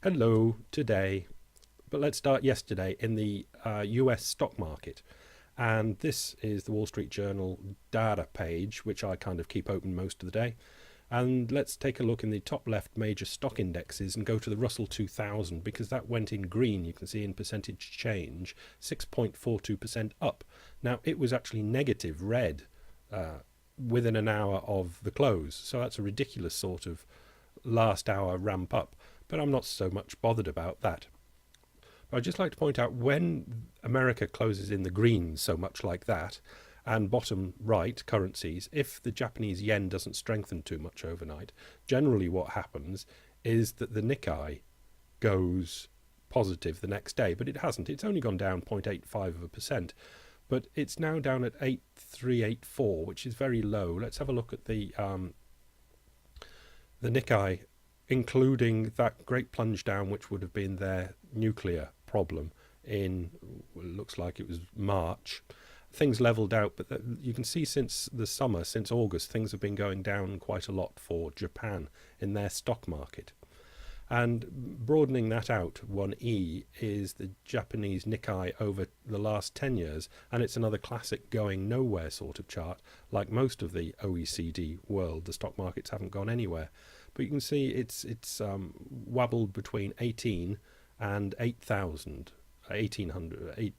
Hello, today. But let's start yesterday in the US stock market. And this is the Wall Street Journal data page, which I kind of keep open most of the day. And let's take a look in the top left major stock indexes and go to the Russell 2000 because that went in green. You can see in percentage change, 6.42% up. Now, it was actually negative red within an hour of the close. So that's a ridiculous sort of last hour ramp up. But I'm not so much bothered about that. But I'd just like to point out when America closes in the green so much like that, and bottom right currencies, if the Japanese yen doesn't strengthen too much overnight, generally what happens is that the Nikkei goes positive the next day, but it hasn't. It's only gone down 0.85%, but it's now down at 8384, which is very low. Let's have a look at the Nikkei, including that great plunge down, which would have been their nuclear problem in, well, it looks like it was March. Things leveled out, but you can see since the summer, since August, things have been going down quite a lot for Japan in their stock market. And broadening that out, 1E is the Japanese Nikkei over the last 10 years, and it's another classic going nowhere sort of chart. Like most of the OECD world, the stock markets haven't gone anywhere. But you can see it's wobbled between 18 and 8,000, 1,800,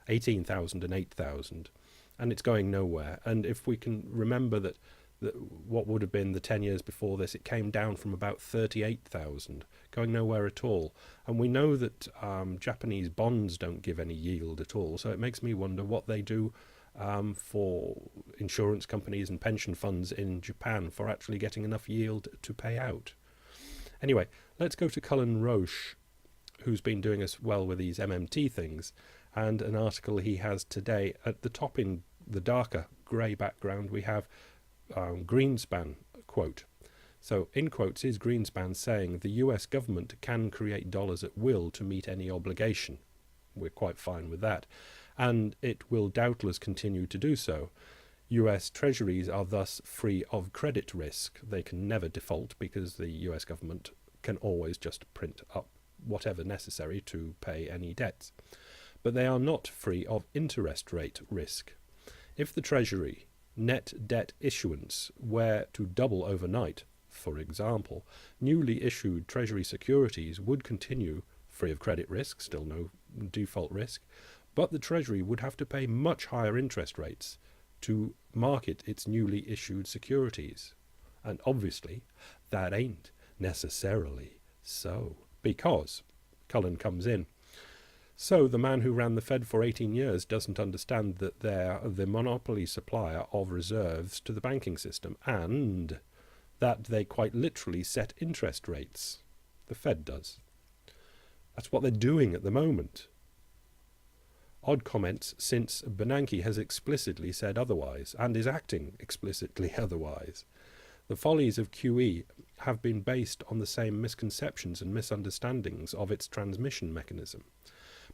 18,000 and 8,000, and it's going nowhere. And if we can remember that what would have been the 10 years before this, it came down from about 38,000, going nowhere at all. And we know that Japanese bonds don't give any yield at all, so it makes me wonder what they do for insurance companies and pension funds in Japan for actually getting enough yield to pay out. Anyway, let's go to Cullen Roche, who's been doing us well with these MMT things, and an article he has today. At the top in the darker grey background we have Greenspan quote. So in quotes is Greenspan saying the US government can create dollars at will to meet any obligation. We're quite fine with that, and it will doubtless continue to do so. US treasuries are thus free of credit risk. They can never default because the US government can always just print up whatever necessary to pay any debts. But they are not free of interest rate risk. If the treasury net debt issuance were to double overnight, for example, newly issued treasury securities would continue free of credit risk, still no default risk, but the treasury would have to pay much higher interest rates to market its newly issued securities. And obviously that ain't necessarily so, because Cullen comes in. So the man who ran the Fed for 18 years doesn't understand that they're the monopoly supplier of reserves to the banking system, and that they quite literally set interest rates. The Fed does. That's what they're doing at the moment. Odd comments, since Bernanke has explicitly said otherwise, and is acting explicitly otherwise. The follies of QE have been based on the same misconceptions and misunderstandings of its transmission mechanism.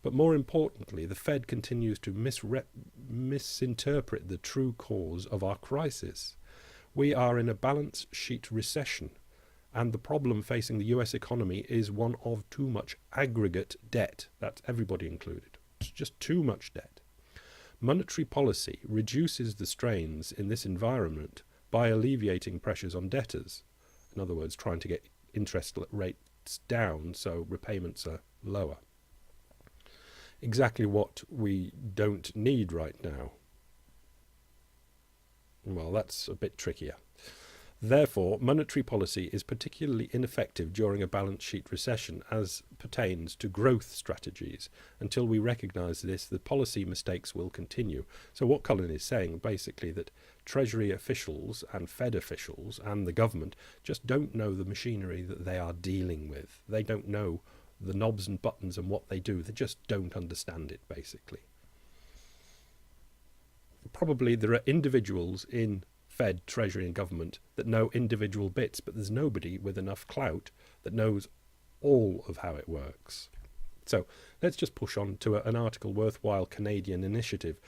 But more importantly, the Fed continues to misinterpret the true cause of our crisis. We are in a balance sheet recession, and the problem facing the US economy is one of too much aggregate debt. That's everybody included. It's just too much debt. Monetary policy reduces the strains in this environment by alleviating pressures on debtors. In other words, trying to get interest rates down so repayments are lower. Exactly what we don't need right now. Well, that's a bit trickier. Therefore, monetary policy is particularly ineffective during a balance sheet recession as pertains to growth strategies. Until we recognise this, the policy mistakes will continue. So what Cullen is saying, basically, that Treasury officials and Fed officials and the government just don't know the machinery that they are dealing with. They don't know the knobs and buttons and what they do. They just don't understand it, basically. Probably there are individuals in Fed, Treasury and government that know individual bits, but there's nobody with enough clout that knows all of how it works. So let's just push on to an article, Worthwhile Canadian Initiative.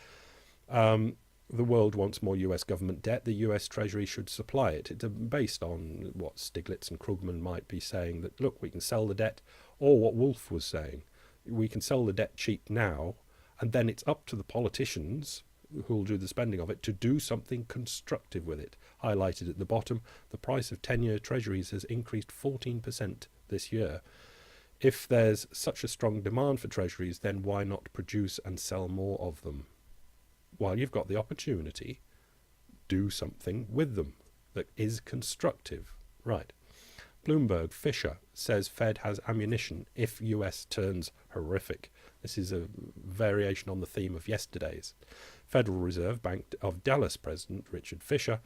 The world wants more US government debt. The US Treasury should supply it. It's based on what Stiglitz and Krugman might be saying, that, look, we can sell the debt, or what Wolf was saying. We can sell the debt cheap now, and then it's up to the politicians who'll do the spending of it to do something constructive with it. Highlighted at the bottom, the price of 10-year treasuries has increased 14% this year. If there's such a strong demand for treasuries, then why not produce and sell more of them? While you've got the opportunity, do something with them that is constructive. Right. Bloomberg, Fisher says Fed has ammunition if US turns horrific. This is a variation on the theme of yesterday's. Federal Reserve Bank of Dallas President Richard Fisher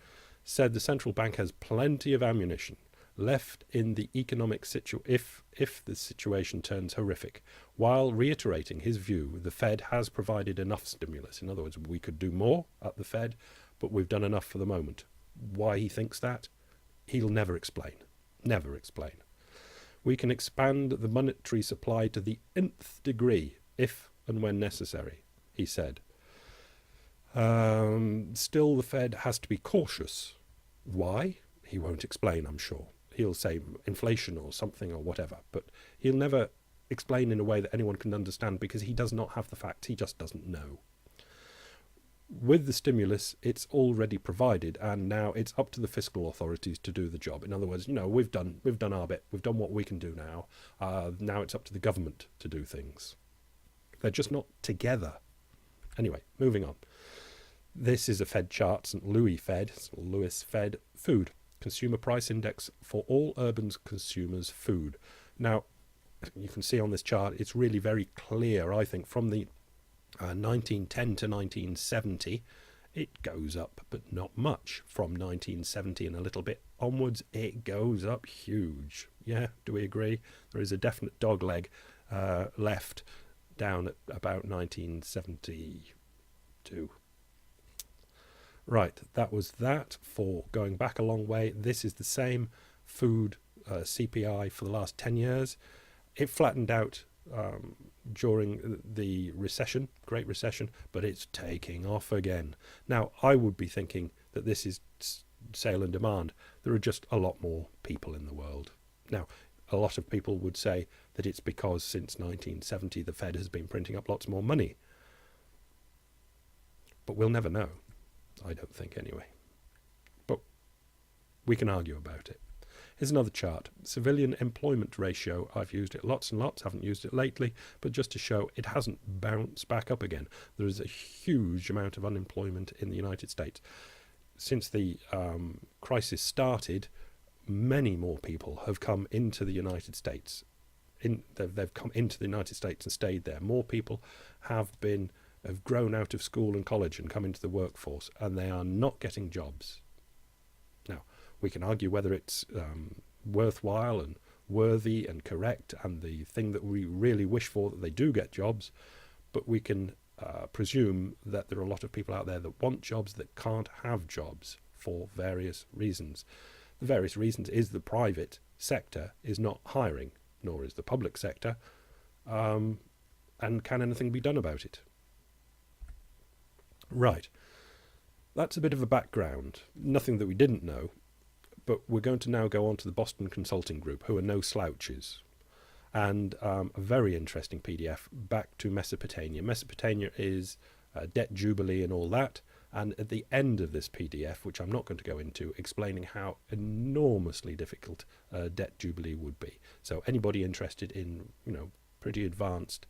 said the central bank has plenty of ammunition left in the economic if the situation turns horrific, while reiterating his view the Fed has provided enough stimulus. In other words, we could do more at the Fed, but we've done enough for the moment. Why he thinks that, he'll never explain. Never explain. We can expand the monetary supply to the nth degree if and when necessary, he said. Still, the Fed has to be cautious. Why? He won't explain, I'm sure. He'll say inflation or something or whatever, but he'll never explain in a way that anyone can understand, because he does not have the facts. He just doesn't know. With the stimulus, it's already provided, and now it's up to the fiscal authorities to do the job. In other words, we've done our bit. We've done what we can do now. Now it's up to the government to do things. They're just not together. Anyway, moving on. This is a Fed chart, St. Louis Fed, food. Consumer Price Index for all urban consumers' food. Now, you can see on this chart, it's really very clear, I think, from the 1910 to 1970, it goes up, but not much. From 1970 and a little bit onwards, it goes up huge. Yeah, do we agree? There is a definite dogleg left down at about 1972. Right, that was that for going back a long way. This is the same food CPI for the last 10 years. It flattened out during the recession, Great Recession, but it's taking off again. Now, I would be thinking that this is sale and demand. There are just a lot more people in the world. Now, a lot of people would say that it's because since 1970 the Fed has been printing up lots more money. But we'll never know. I don't think, anyway. But we can argue about it. Here's another chart. Civilian employment ratio. I've used it lots and lots. Haven't used it lately, but just to show it hasn't bounced back up again. There is a huge amount of unemployment in the United States. Since the crisis started, many more people have come into the United States. They've come into the United States and stayed there. More people have grown out of school and college and come into the workforce, and they are not getting jobs. Now, we can argue whether it's worthwhile and worthy and correct and the thing that we really wish for, that they do get jobs, but we can presume that there are a lot of people out there that want jobs that can't have jobs for various reasons. The various reasons is the private sector is not hiring, nor is the public sector, and can anything be done about it? Right, that's a bit of a background, nothing that we didn't know, but we're going to now go on to the Boston Consulting Group, who are no slouches, and a very interesting PDF back to Mesopotamia. Mesopotamia is debt jubilee and all that, and at the end of this PDF, which I'm not going to go into, explaining how enormously difficult debt jubilee would be. So anybody interested in, pretty advanced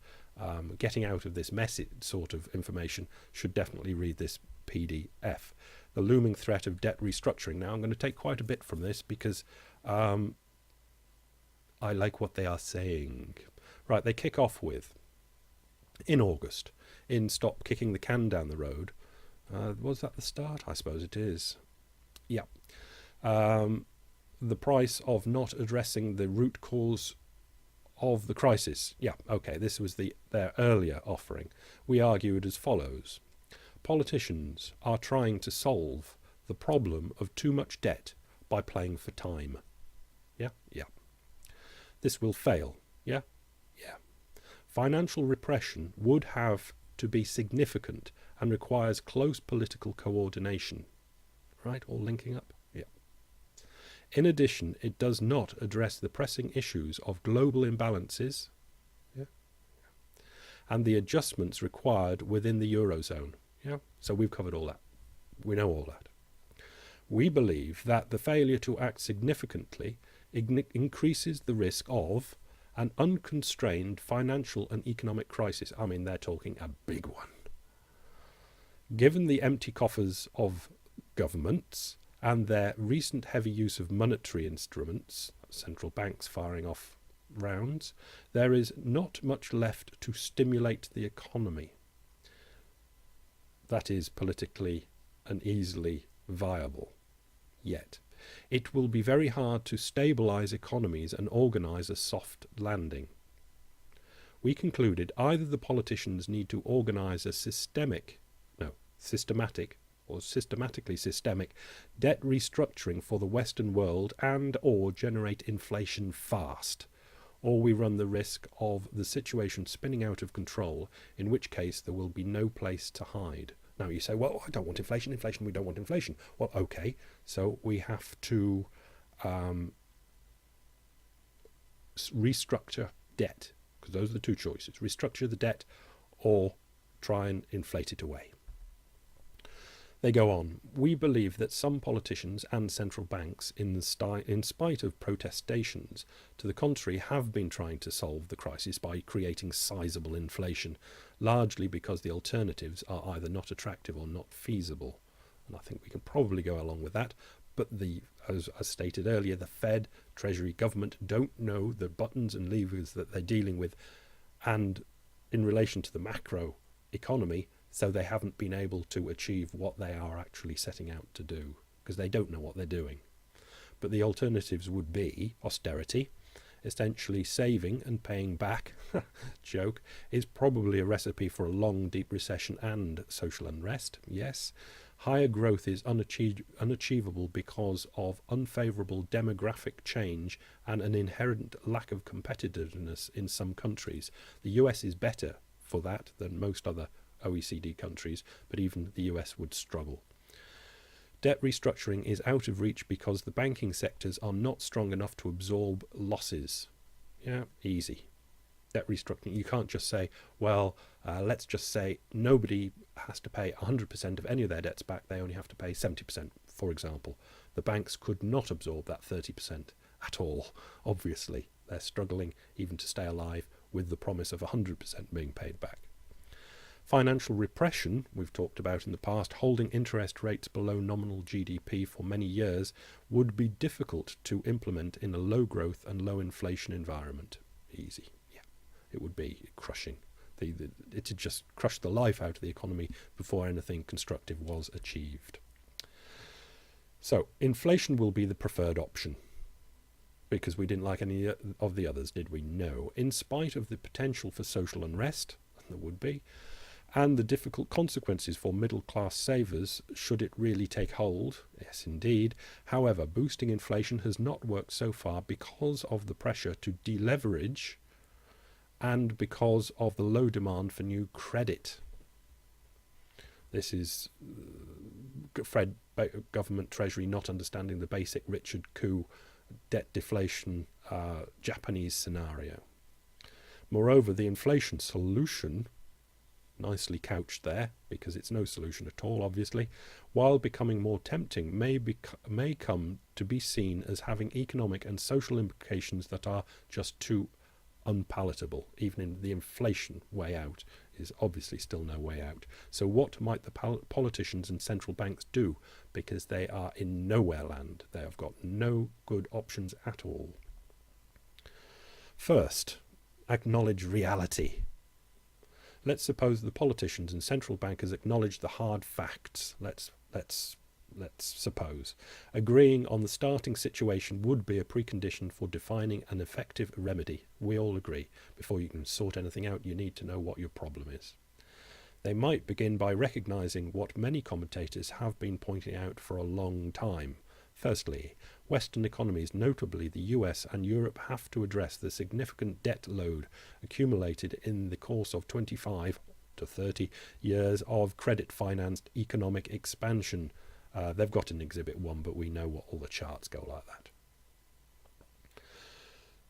getting out of this messy sort of information should definitely read this PDF. The looming threat of debt restructuring. Now, I'm going to take quite a bit from this because I like what they are saying. Right, they kick off with, in August, in Stop Kicking the Can Down the Road. Was that the start? I suppose it is. Yeah. The price of not addressing the root cause of the crisis. Yeah, okay, this was their earlier offering. We argued as follows. Politicians are trying to solve the problem of too much debt by playing for time. Yeah? Yeah. This will fail. Yeah? Yeah. Financial repression would have to be significant and requires close political coordination. Right, all linking up? Yeah. In addition, it does not address the pressing issues of global imbalances, yeah, and the adjustments required within the Eurozone. Yeah, so we've covered all that. We know all that. We believe that the failure to act significantly increases the risk of an unconstrained financial and economic crisis. I mean, they're talking a big one. Given the empty coffers of governments and their recent heavy use of monetary instruments, central banks firing off rounds, there is not much left to stimulate the economy. That is politically and easily viable. Yet, it will be very hard to stabilise economies and organise a soft landing. We concluded either the politicians need to organise a systematically systemic debt restructuring for the Western world and or generate inflation fast, or we run the risk of the situation spinning out of control, in which case there will be no place to hide. Now you say, well, I don't want inflation, we don't want inflation. Well, okay, so we have to restructure debt, because those are the two choices. Restructure the debt or try and inflate it away. They go on. We believe that some politicians and central banks, in spite of protestations to the contrary, have been trying to solve the crisis by creating sizable inflation, largely because the alternatives are either not attractive or not feasible. And I think we can probably go along with that. But as stated earlier, the Fed, Treasury, government don't know the buttons and levers that they're dealing with, and in relation to the macro economy, so they haven't been able to achieve what they are actually setting out to do, because they don't know what they're doing. But the alternatives would be austerity, essentially saving and paying back, joke, is probably a recipe for a long, deep recession and social unrest, yes. Higher growth is unachievable because of unfavourable demographic change and an inherent lack of competitiveness in some countries. The US is better for that than most other OECD countries, but even the US would struggle. Debt restructuring is out of reach because the banking sectors are not strong enough to absorb losses. Yeah, easy. Debt restructuring, you can't just say, well, let's just say nobody has to pay 100% of any of their debts back, they only have to pay 70%, for example. The banks could not absorb that 30% at all, obviously. They're struggling even to stay alive with the promise of 100% being paid back. Financial repression, we've talked about in the past, holding interest rates below nominal GDP for many years, would be difficult to implement in a low growth and low inflation environment. Easy, yeah. It would be crushing. It'd just crush the life out of the economy before anything constructive was achieved. So, inflation will be the preferred option, because we didn't like any of the others, did we? No. In spite of the potential for social unrest, and there would be, and the difficult consequences for middle-class savers should it really take hold. Yes, indeed. However, boosting inflation has not worked so far because of the pressure to deleverage and because of the low demand for new credit. This is Fed government treasury not understanding the basic Richard coup debt deflation Japanese scenario. Moreover, the inflation solution, nicely couched there, because it's no solution at all, obviously, while becoming more tempting, may come to be seen as having economic and social implications that are just too unpalatable. Even in the inflation way out is obviously still no way out. So what might the politicians and central banks do? Because they are in nowhere land. They have got no good options at all. First, acknowledge reality. Let's suppose the politicians and central bankers acknowledge the hard facts. Let's suppose. Agreeing on the starting situation would be a precondition for defining an effective remedy. We all agree. Before you can sort anything out, you need to know what your problem is. They might begin by recognising what many commentators have been pointing out for a long time. Firstly, Western economies, notably the US and Europe, have to address the significant debt load accumulated in the course of 25 to 30 years of credit-financed economic expansion. They've got an Exhibit 1, but we know what all the charts go like that.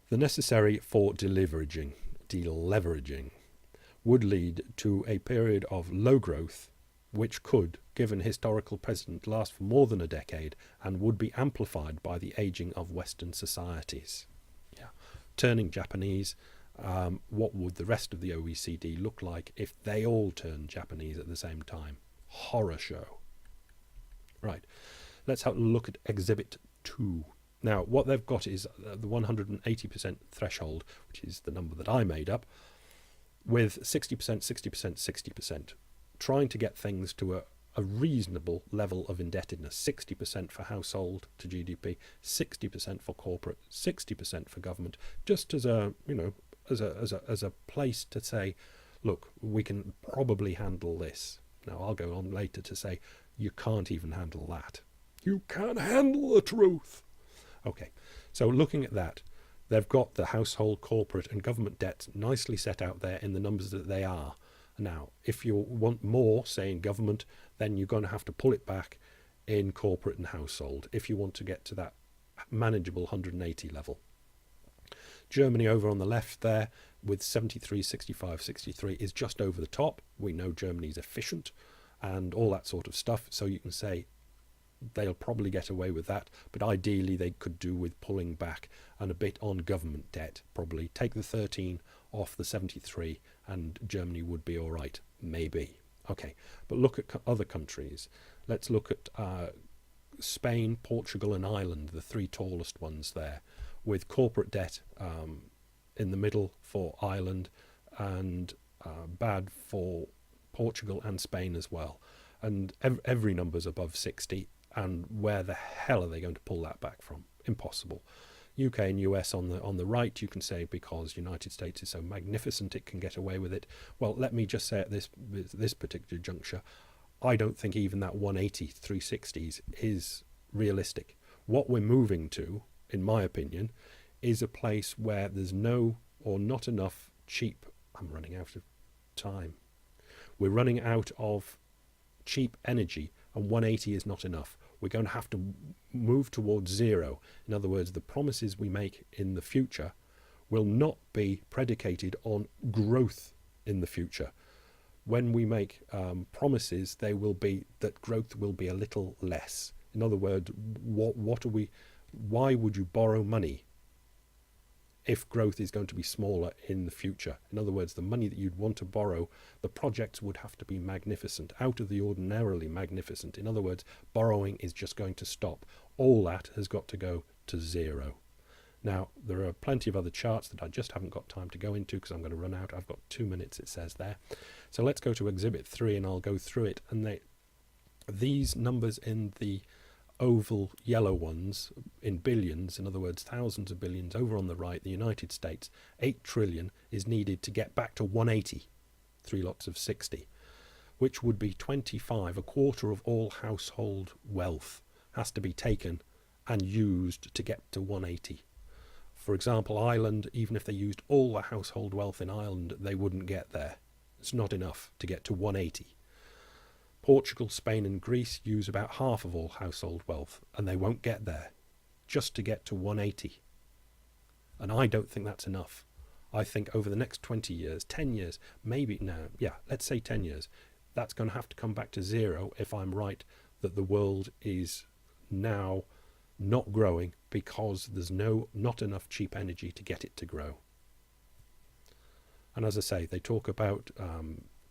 The necessary for deleveraging would lead to a period of low growth, which could, given historical precedent, last for more than a decade and would be amplified by the aging of Western societies. Yeah. Turning Japanese, what would the rest of the OECD look like if they all turned Japanese at the same time? Horror show. Right, let's have a look at Exhibit 2. Now, what they've got is the 180% threshold, which is the number that I made up, with 60%, 60%, 60%, trying to get things to a reasonable level of indebtedness. 60% for household to GDP, 60% for corporate, 60% for government, just as a, as a place to say, look, we can probably handle this. Now, I'll go on later to say, you can't even handle that. You can't handle the truth. Okay, so looking at that, they've got the household, corporate and government debts nicely set out there in the numbers that they are. Now, if you want more, say in government, then you're going to have to pull it back in corporate and household if you want to get to that manageable 180 level. Germany over on the left there with 73, 65, 63 is just over the top. We know Germany's efficient and all that sort of stuff, so you can say they'll probably get away with that, but ideally they could do with pulling back and a bit on government debt. Probably take the 13 off the 73 and Germany would be all right, maybe. Okay, but look at other countries. Let's look at Spain, Portugal and Ireland, the three tallest ones there, with corporate debt in the middle for Ireland and bad for Portugal and Spain as well. And every number's above 60, and where the hell are they going to pull that back from? Impossible. UK and US on the right, you can say because United States is so magnificent it can get away with it. Well, let me just say at this particular juncture, I don't think even that 180, 360s is realistic. What we're moving to, in my opinion, is a place where there's no or not enough cheap... I'm running out of time. We're running out of cheap energy, and 180 is not enough. We're going to have to move towards zero. In other words, the promises we make in the future will not be predicated on growth in the future. When we make promises, they will be that growth will be a little less. In other words, why would you borrow money if growth is going to be smaller in the future? In other words, the money that you'd want to borrow, the projects would have to be magnificent, out of the ordinarily magnificent. In other words, borrowing is just going to stop. All that has got to go to zero. Now, there are plenty of other charts that I just haven't got time to go into because I'm going to run out. I've got 2 minutes, it says there. So let's go to Exhibit 3 and I'll go through it. And these numbers in the oval yellow ones in billions, in other words thousands of billions, over on the right, the United States, 8 trillion is needed to get back to 180, 3 lots of 60, which would be 25, a quarter of all household wealth has to be taken and used to get to 180. For example, Ireland, even if they used all the household wealth in Ireland, they wouldn't get there. It's not enough to get to 180. Portugal, Spain and Greece use about half of all household wealth, and they won't get there just to get to 180. And I don't think that's enough. I think over the next 20 years, 10 years, let's say 10 years, that's going to have to come back to zero if I'm right that the world is now not growing because there's not enough cheap energy to get it to grow. And as I say, they talk about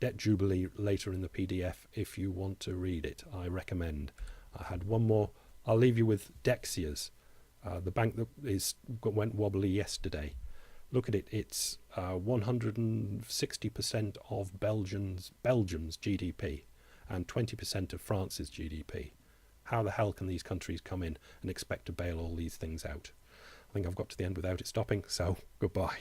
Debt Jubilee later in the PDF if you want to read it. I recommend. I had one more. I'll leave you with Dexia's, the bank that went wobbly yesterday. Look at it. It's 160% of Belgium's GDP and 20% of France's GDP. How the hell can these countries come in and expect to bail all these things out? I think I've got to the end without it stopping, so goodbye.